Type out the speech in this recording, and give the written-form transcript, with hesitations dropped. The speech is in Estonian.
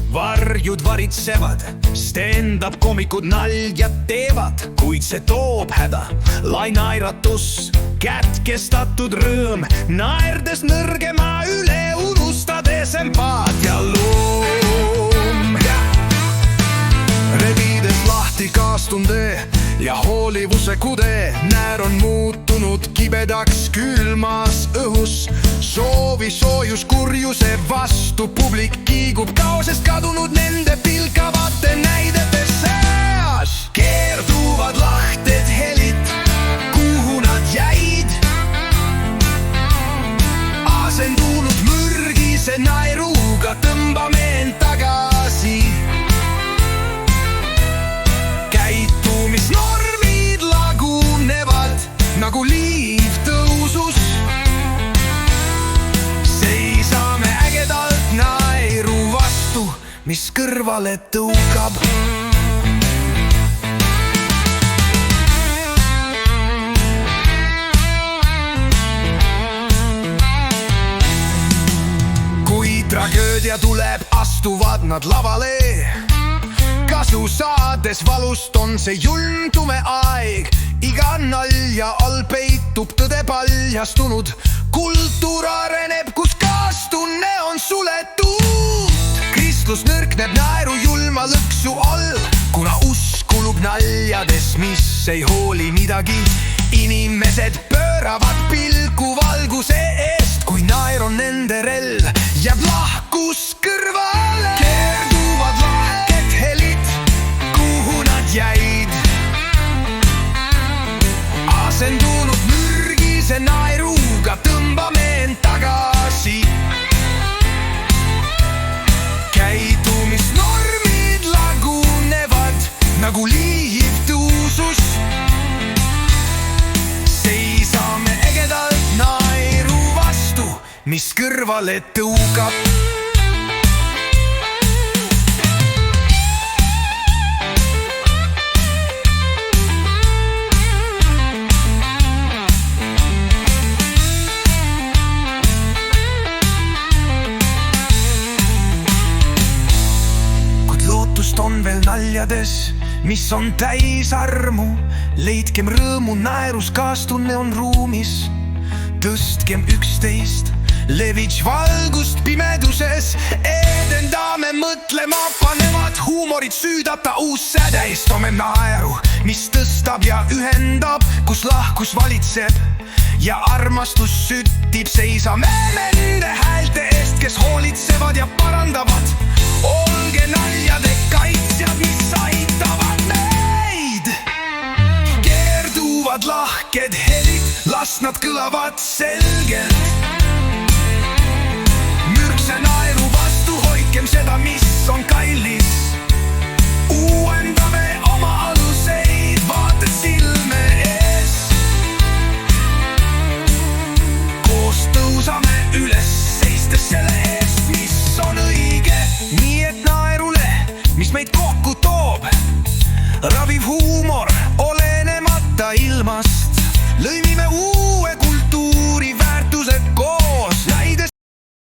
Varjud varitsevad, stand-up koomikud nalja teevad, kuid see toob häda, lai naeratus, kätkestatud rõõm, naerdes nõrgema üle, unustades empaatia loom. Rebides lahti kaastunde ja hoolivuse kude, näär on muutunud kibedaks külmas õhus, soovi soojus kurjuse vastu, publik kiigub kaosest kadunud nende pilkavate näidete seas. Keerduvad lahted helid, kuhu nad jäid, asendunud mürgise naeruga, tõmbame end tagasi. Käitumisnormid lagunevad nagu liiv tõusus, seisame ägedalt naeru vastu, mis kõrvale tõukab. Kui tragöödia tuleb, astuvad nad lavale, kasu saades valust on see julm tume aeg. Iga nalja all peitub tõde paljastunud, kultuur areneb, kus kaastunne on suletud. Kristlus nõrkneb naeru julma lõksu all, kuna usk kulub naljades, mis ei hooli midagi. Inimesed pööravad pilku valguse eest, kui naer on nende relv, jääb lahkus kõrvale. Keerduvad lahked helid, kuhu nad jäid, asendunud mürgise naeruga, tõmbame end tagasi. Käitumisnormid lagunevad nagu liiv tõusus, seisame ägedalt naeru vastu, mis kõrvale tõukab. On veel naljades, mis on täis armu, leidkem rõõmu naerus, kaastunne on ruumis. Tõstkem üksteist, levits valgust pimeduses, edendame mõtlema panevad huumorid süüdata uus säde. Istame naeru, mis tõstab ja ühendab, kus lahkus valitseb ja armastus süttib, seisame nende häälte eest, kes hoolitsevad ja parandavad. Olge naljade kaitsjad, mis aitavad meid. Keerduvad lahked helid, las nad kõlavad selgelt.